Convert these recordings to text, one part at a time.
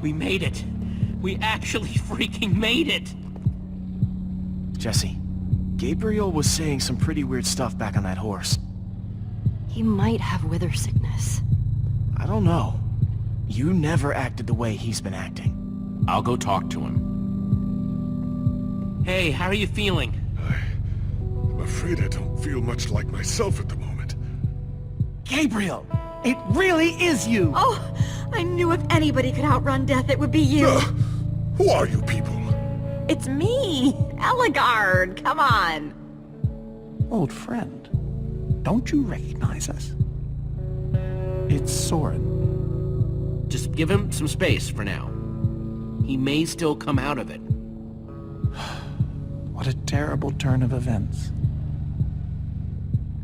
We made it. We actually freaking made it! Jesse, Gabriel was saying some pretty weird stuff back on that horse. He might have wither sickness. I don't know. You never acted the way he's been acting. I'll go talk to him. Hey, how are you feeling? I'm afraid I don't feel much like myself at the moment. Gabriel! It really is you! Oh, I knew if anybody could outrun death, it would be you. Who are you people? It's me, Eligard. Come on. Old friend, don't you recognize us? It's Soren. Just give him some space for now. He may still come out of it. What a terrible turn of events.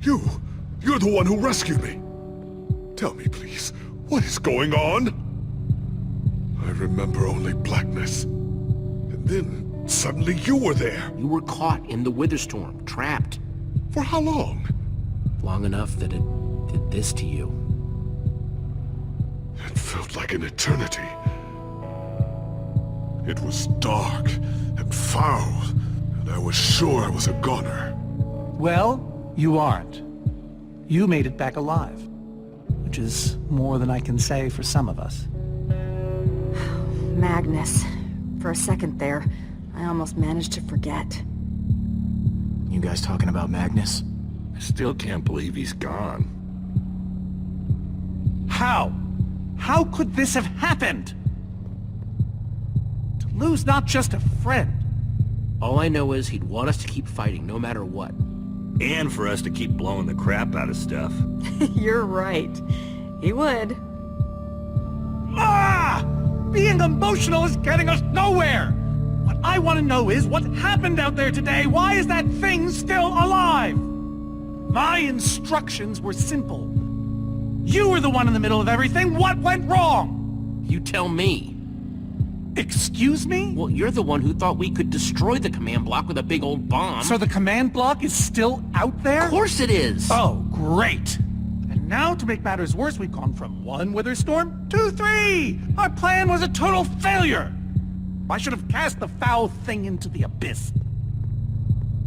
You're the one who rescued me. Tell me, please, what is going on? I remember only blackness. And then, suddenly you were there. You were caught in the wither storm, trapped. For how long? Long enough that it did this to you. It felt like an eternity. It was dark and foul, and I was sure I was a goner. Well, you aren't. You made it back alive. Which is more than I can say for some of us. Magnus. For a second there, I almost managed to forget. You guys talking about Magnus? I still can't believe he's gone. How? How could this have happened? To lose not just a friend. All I know is he'd want us to keep fighting no matter what. And for us to keep blowing the crap out of stuff. You're right. He would. Ah! Being emotional is getting us nowhere! What I want to know is what happened out there today. Why is that thing still alive? My instructions were simple. You were the one in the middle of everything. What went wrong? You tell me. Excuse me? Well, you're the one who thought we could destroy the command block with a big old bomb. So the command block is still out there? Of course it is! Oh, great. And now, to make matters worse, we've gone from 1 wither storm to 3! Our plan was a total failure! I should have cast the foul thing into the abyss.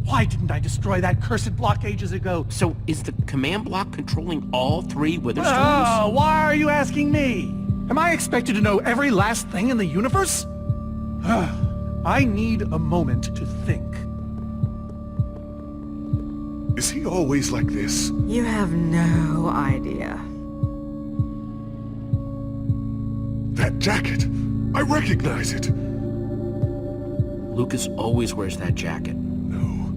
Why didn't I destroy that cursed block ages ago? So, is the command block controlling all 3 wither storms? Oh, why are you asking me? Am I expected to know every last thing in the universe? I need a moment to think. Is he always like this? You have no idea. That jacket! I recognize it! Lucas always wears that jacket. No.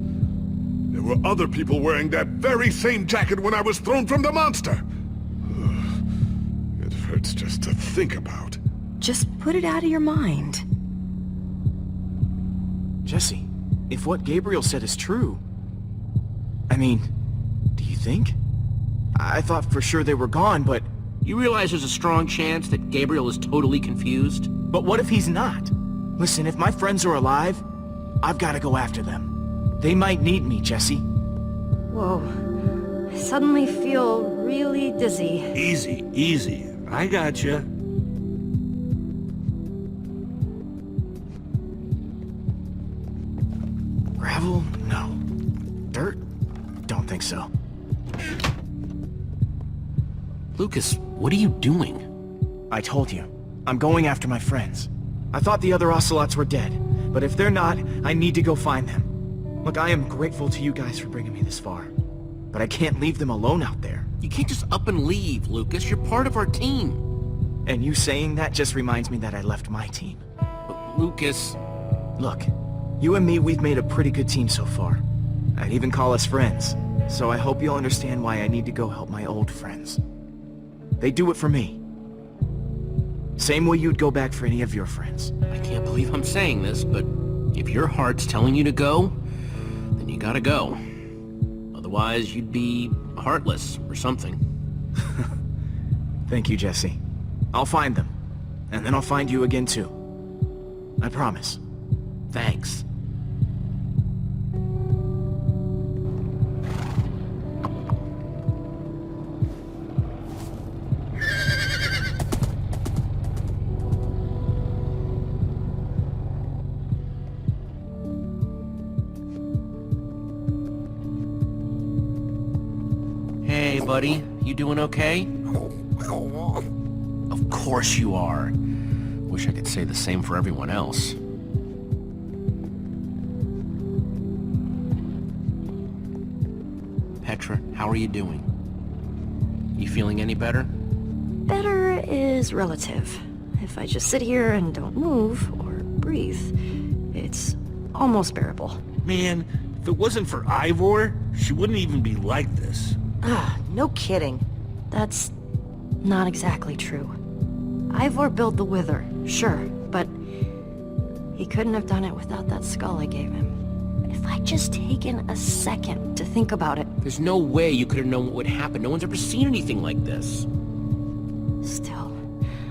There were other people wearing that very same jacket when I was thrown from the monster! It hurts just to think about. Just put it out of your mind. Jesse, if what Gabriel said is true... I mean, do you think? I thought for sure they were gone, but... You realize there's a strong chance that Gabriel is totally confused? But what if he's not? Listen, if my friends are alive, I've got to go after them. They might need me, Jesse. Whoa. I suddenly feel really dizzy. Easy, easy. I gotcha. Gravel? No. Dirt? Don't think so. Lucas, what are you doing? I told you. I'm going after my friends. I thought the other ocelots were dead, but if they're not, I need to go find them. Look, I am grateful to you guys for bringing me this far, but I can't leave them alone out there. You can't just up and leave, Lucas. You're part of our team. And you saying that just reminds me that I left my team. But Lucas... Look, you and me, we've made a pretty good team so far. I'd even call us friends, so I hope you'll understand why I need to go help my old friends. They do it for me. Same way you'd go back for any of your friends. I can't believe I'm saying this, but if your heart's telling you to go, then you gotta go. Otherwise, you'd be heartless or something. Thank you, Jesse. I'll find them. And then I'll find you again, too. I promise. Thanks. buddy? You doing okay? Of course you are. Wish I could say the same for everyone else. Petra, how are you doing? You feeling any better? Better is relative. If I just sit here and don't move or breathe, it's almost bearable. Man, if it wasn't for Ivor, she wouldn't even be like this. No kidding. That's not exactly true. Ivor built the Wither, sure, but he couldn't have done it without that skull I gave him. If I'd just taken a second to think about it. There's no way you could have known what would happen. No one's ever seen anything like this. Still,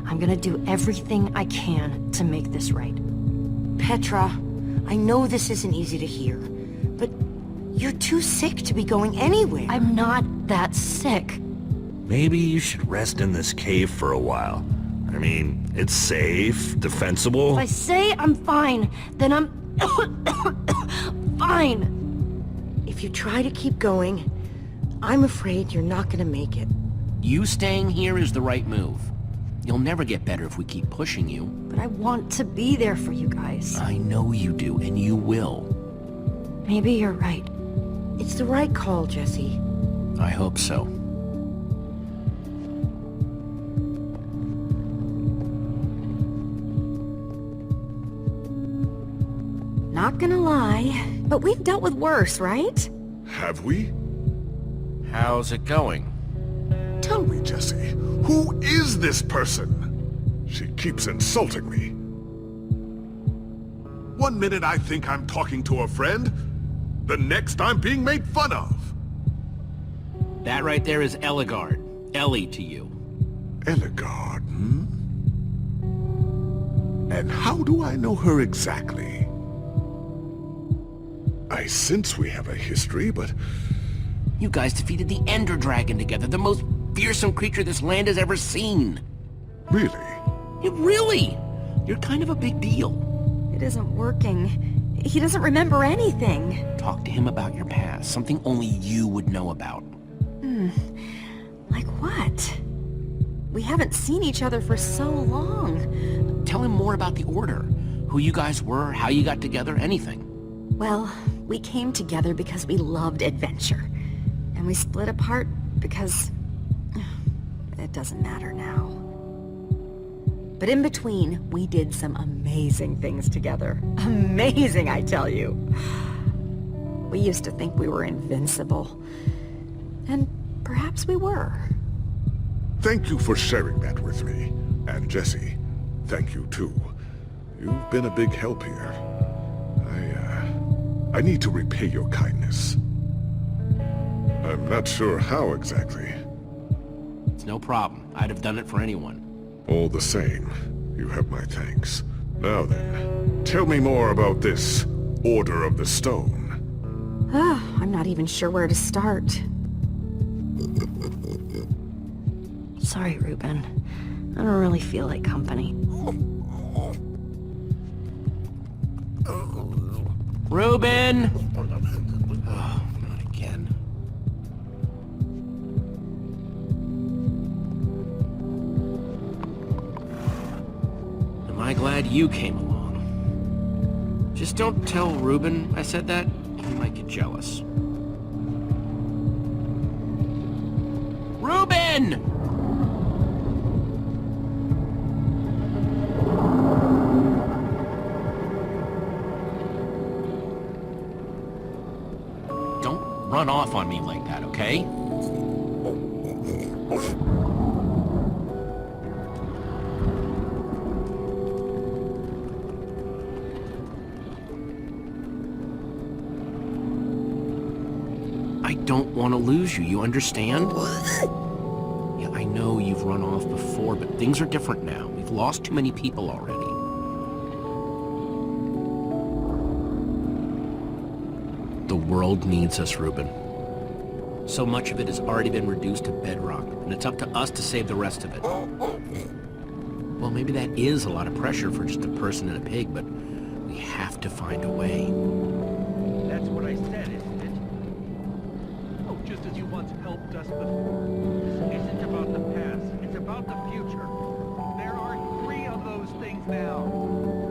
I'm gonna do everything I can to make this right. Petra, I know this isn't easy to hear, but you're too sick to be going anywhere. I'm not that sick. Maybe you should rest in this cave for a while. I mean, it's safe, defensible. If I say I'm fine, then I'm fine. If you try to keep going, I'm afraid you're not gonna make it. You staying here is the right move. You'll never get better if we keep pushing you. But I want to be there for you guys. I know you do, and you will. Maybe you're right. It's the right call, Jesse. I hope so. Not gonna lie, but we've dealt with worse, right? Have we? How's it going? Tell me, Jesse, who is this person? She keeps insulting me. One minute I think I'm talking to a friend, the next I'm being made fun of. That right there is Ellegaard. Ellie to you. Ellegaard, hmm? And how do I know her exactly? I sense we have a history, but... You guys defeated the Ender Dragon together, the most fearsome creature this land has ever seen. Really? Really? You're kind of a big deal. It isn't working. He doesn't remember anything. Talk to him about your past, something only you would know about. Like what? We haven't seen each other for so long. Tell him more about the Order. Who you guys were, how you got together, anything. Well, we came together because we loved adventure. And we split apart because... it doesn't matter now. But in between, we did some amazing things together. Amazing, I tell you. We used to think we were invincible. And perhaps we were. Thank you for sharing that with me. And Jesse, thank you too. You've been a big help here. I need to repay your kindness. I'm not sure how exactly. It's no problem. I'd have done it for anyone. All the same, you have my thanks. Now then, tell me more about this Order of the Stone. I'm not even sure where to start. Sorry, Reuben. I don't really feel like company. Reuben! Oh, not again. Am I glad you came along? Just don't tell Reuben I said that. He might get jealous. Reuben! Run off on me like that, okay? I don't want to lose you, you understand? Yeah, I know you've run off before, but things are different now. We've lost too many people already. The world needs us, Reuben. So much of it has already been reduced to bedrock, and it's up to us to save the rest of it. Well, maybe that is a lot of pressure for just a person and a pig, but we have to find a way. That's what I said, isn't it? Oh, just as you once helped us before. This isn't about the past, it's about the future. There are 3 of those things now.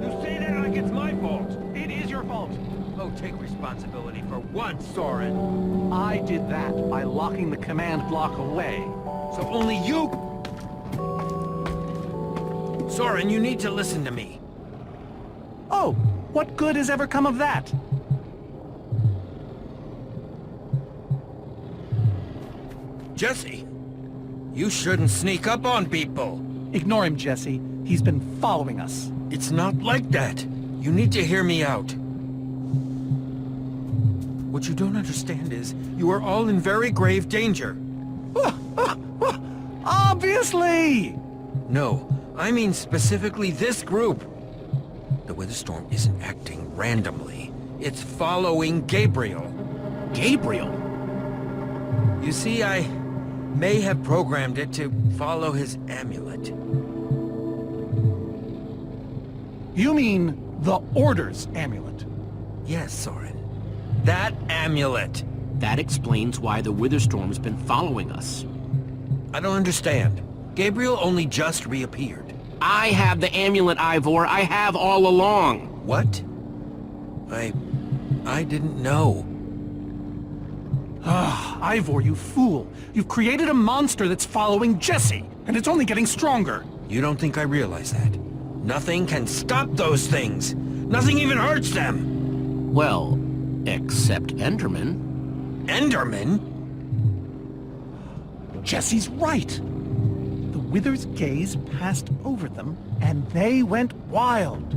You say that like it's my fault. It is your fault. Oh, take responsibility for once, Soren. I did that by locking the command block away. So only you... Soren, you need to listen to me. Oh, what good has ever come of that? Jesse, you shouldn't sneak up on people. Ignore him, Jesse. He's been following us. It's not like that. You need to hear me out. What you don't understand is, you are all in very grave danger. Obviously! No, I mean specifically this group. The weather storm isn't acting randomly. It's following Gabriel. Gabriel? You see, I may have programmed it to follow his amulet. You mean the Order's amulet? Yes, Soren. That amulet. That explains why the Witherstorm's been following us. I don't understand. Gabriel only just reappeared. I have the amulet, Ivor. I have all along. What? I didn't know. Ah, Ivor, you fool. You've created a monster that's following Jesse, and it's only getting stronger. You don't think I realize that? Nothing can stop those things. Nothing even hurts them. Well, except Enderman. Enderman? Jesse's right. The Wither's gaze passed over them, and they went wild.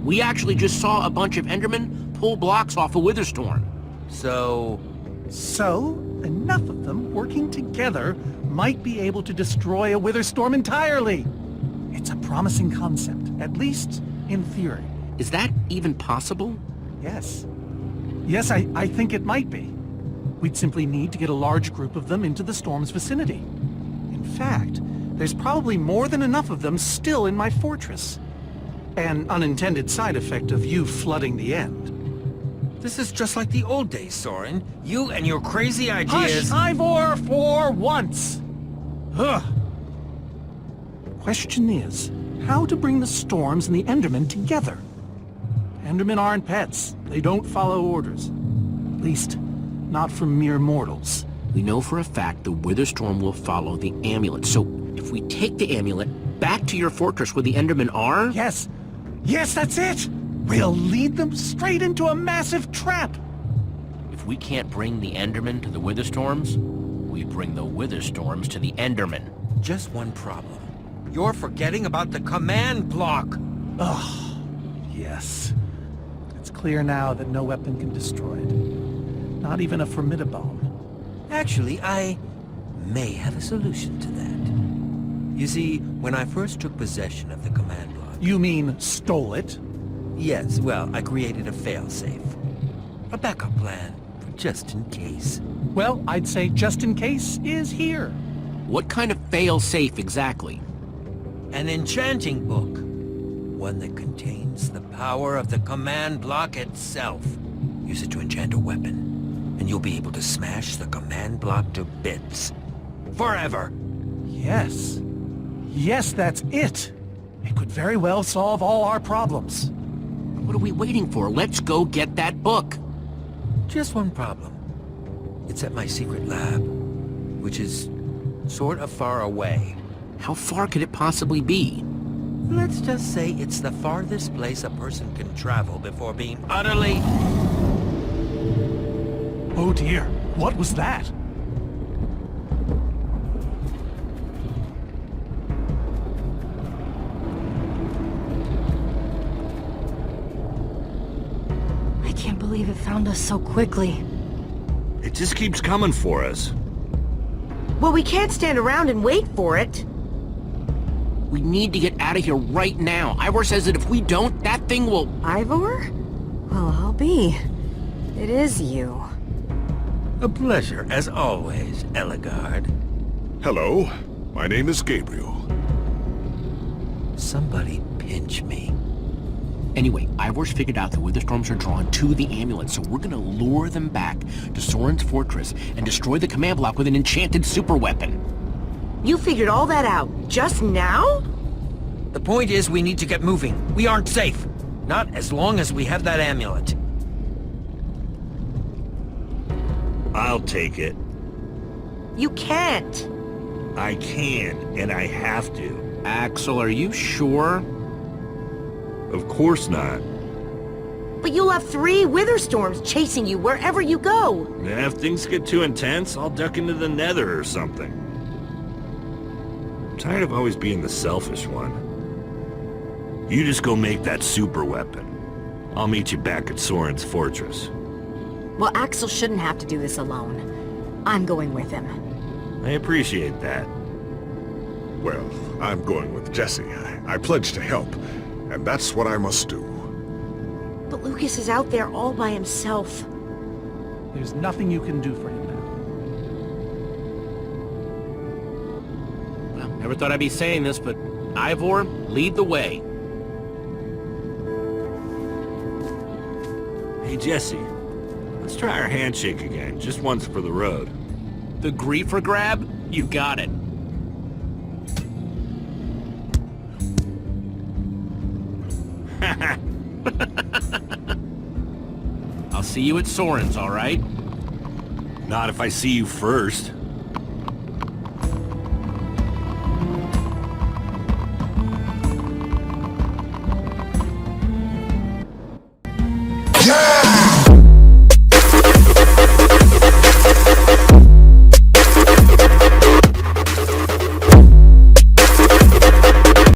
We actually just saw a bunch of Endermen pull blocks off a Witherstorm. So, enough of them working together might be able to destroy a Witherstorm entirely. It's a promising concept, at least in theory. Is that even possible? Yes. Yes, I think it might be. We'd simply need to get a large group of them into the storm's vicinity. In fact, there's probably more than enough of them still in my fortress. An unintended side effect of you flooding the end. this is just like the old days, Soren. You and your crazy ideas... Hush, Ivor, for once! Ugh. Question is, how to bring the Storms and the Endermen together? Endermen aren't pets. They don't follow orders. At least, not from mere mortals. We know for a fact the Witherstorm will follow the amulet, so if we take the amulet back to your fortress where the Endermen are... Yes! Yes, that's it! We'll lead them straight into a massive trap! If we can't bring the Endermen to the Witherstorms, we bring the Witherstorms to the Endermen. Just one problem. You're forgetting about the command block! Ugh. Yes. It's clear now that no weapon can destroy it. Not even a formidabomb. Actually, I may have a solution to that. You see, when I first took possession of the command block... You mean stole it? Yes, well, I created a failsafe. A backup plan, for just in case. Well, I'd say just in case is here. What kind of fail-safe exactly? An enchanting book. One that contains the power of the command block itself. Use it to enchant a weapon, and you'll be able to smash the command block to bits. Forever! Yes. Yes, that's it. It could very well solve all our problems. What are we waiting for? Let's go get that book. Just one problem. It's at my secret lab, which is sort of far away. How far could it possibly be? Let's just say it's the farthest place a person can travel before being utterly... Oh dear, what was that? I can't believe it found us so quickly. It just keeps coming for us. Well, we can't stand around and wait for it. We need to get out of here right now. Ivor says that if we don't, that thing will... Ivor? Well, I'll be. It is you. A pleasure, as always, Eligard. Hello, my name is Gabriel. Somebody pinch me. Anyway, Ivor's figured out the Witherstorms are drawn to the amulet, so we're gonna lure them back to Soren's fortress and destroy the command block with an enchanted super weapon. You figured all that out just now? The point is we need to get moving. We aren't safe. Not as long as we have that amulet. I'll take it. You can't. I can, and I have to. Axel, are you sure? Of course not. But you'll have 3 Witherstorms chasing you wherever you go. And if things get too intense, I'll duck into the nether or something. I'm tired of always being the selfish one. You just go make that super weapon. I'll meet you back at Soren's fortress. Well, Axel shouldn't have to do this alone. I'm going with him. I appreciate that. Well, I'm going with Jesse. I pledged to help, and that's what I must do. But Lucas is out there all by himself. There's nothing you can do for him now. Well, never thought I'd be saying this, but Ivor, lead the way. Hey, Jesse. Let's try our handshake again, just once for the road. The griefer grab? You got it. I'll see you at Soren's, all right? Not if I see you first.